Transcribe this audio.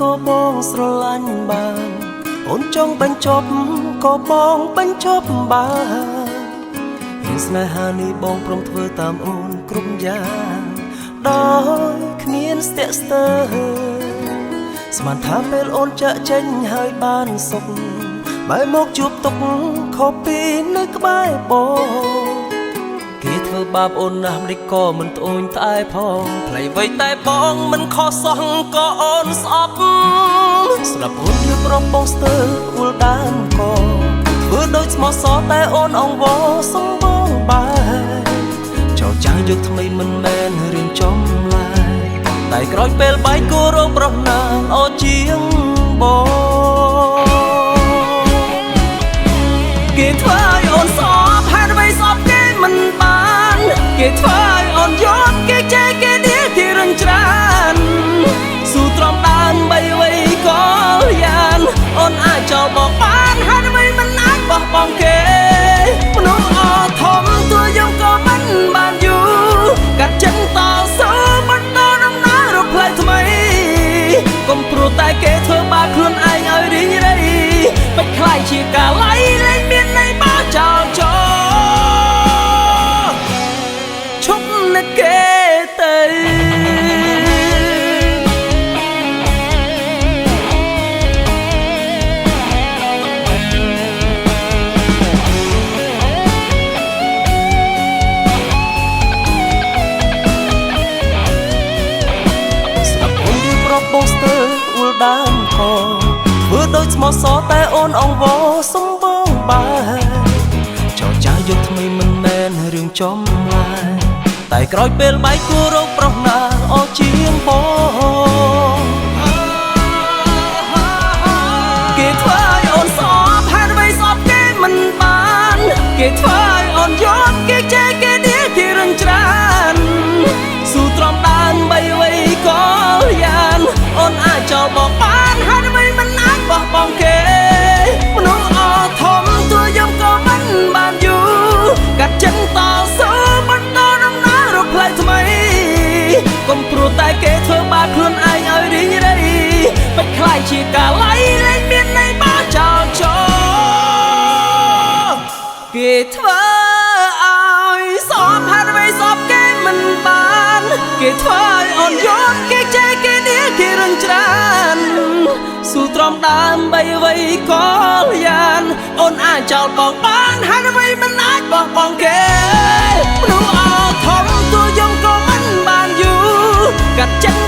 ក៏បងស្រឡាញ់បានអូនចង់បញ្ចប់ក៏បងបញ្ចប់បានមានស្នេហានេះបងព្រមធ្វើតាមអូនគ្រប់យ៉ាងដោយគ្មានស្ទាក់ស្ទើរស្មានថាពេលអូនចាក់ចេញហើយបានសុខបែរមកជួបទុកខុសពីនៅក្បែរបងគេធ្វើបាបអូនណាស់មិនក៏មិនត្អូញត្អែផងផ្លៃវៃតែបងមិនខុសសោះក៏អូនស្អប់ស្រាប់អូនយឺប្របងស្ទើអួលដានក៏ធ្វើដូចស្មោះសរតែអូនអង្វរសំបងបែចោលចាស់យកថ្មីមិនមែនរឿងចំឡាយតែក្រោយពេលបាយគូរោប្រុសណាល្អជាងបងគេធ្វើឲ្យអូនស្អប់ហេតុអ្វីស្អប់គេមិនបានគេធ្វើឲ្យអូនយកគេចេះគេដៀគេរឹងច្រានស៊ូទ្រាំដានបីវ័យក៏យ៉ាងអូនអាចចោលបងបានហេតុអ្វីមិនអាចបោះបង់គេមនុស្សអត់ធំទួយើងក៏មិនបានយូរកាត់ចិនតស៊ូបន្តដំណើររកផ្លូវថ្មីកុំព្រោះតែគេធ្វើបាបខ្លួនឯងឲ្យរីងរៃមិនខ្លាយជាការឡៃលែងមានន័យបើចោលចោលឈប់នឹកគេទៅបងស្ទើអួលដានខធ្វើដូចស្មោះសរតែអូនអង្វរសំបងបែចោលចាស់យកថ្មីមិនមែនរឿងចំឡាយតែក្រោយពេលបែកគូរោគប្រុសណាល្អជាងបងគេធ្វើឲ្យអូនស្អប់ហេតុអ្វីស្អប់គេមិនបានគេធ្វើឲ្យអូនយកគេចេះគេដៀគេរឹងច្រានស៊ូទ្រាំដានបីវ័យក៏យ៉ាងអូនអាចចោលបងបានហេតុអ្វីមិនអាចបោះបង់គេមនុស្សអត់ធំទួយើងក៏មិនបានយូរកាត់ចិនតស៊ូបន្តដំណើររកផ្លូវថ្មីកុំព្រោះតែគេធ្វើបាបខ្លួនឯងឲ្យរីងរៃមិនខ្លាយជាការឡៃលែងមានន័យបើចោលចោលគេធ្វើឲ្យស្អប់ហេតុអ្វីស្អប់គេមិនបានគេធ្វើឲ្យអូនយកគេចេះគេដៀគេរឹងច្រានស៊ូទ្រាំដើមបីវ័យក៏យ៉ាងអូនអាចចោលបងបានហេតុអ្វីមិនអាចបោះបង់គេមនុស្សអត់ធំទួយើងក៏មិនបានយូរកាត់ចិត្ត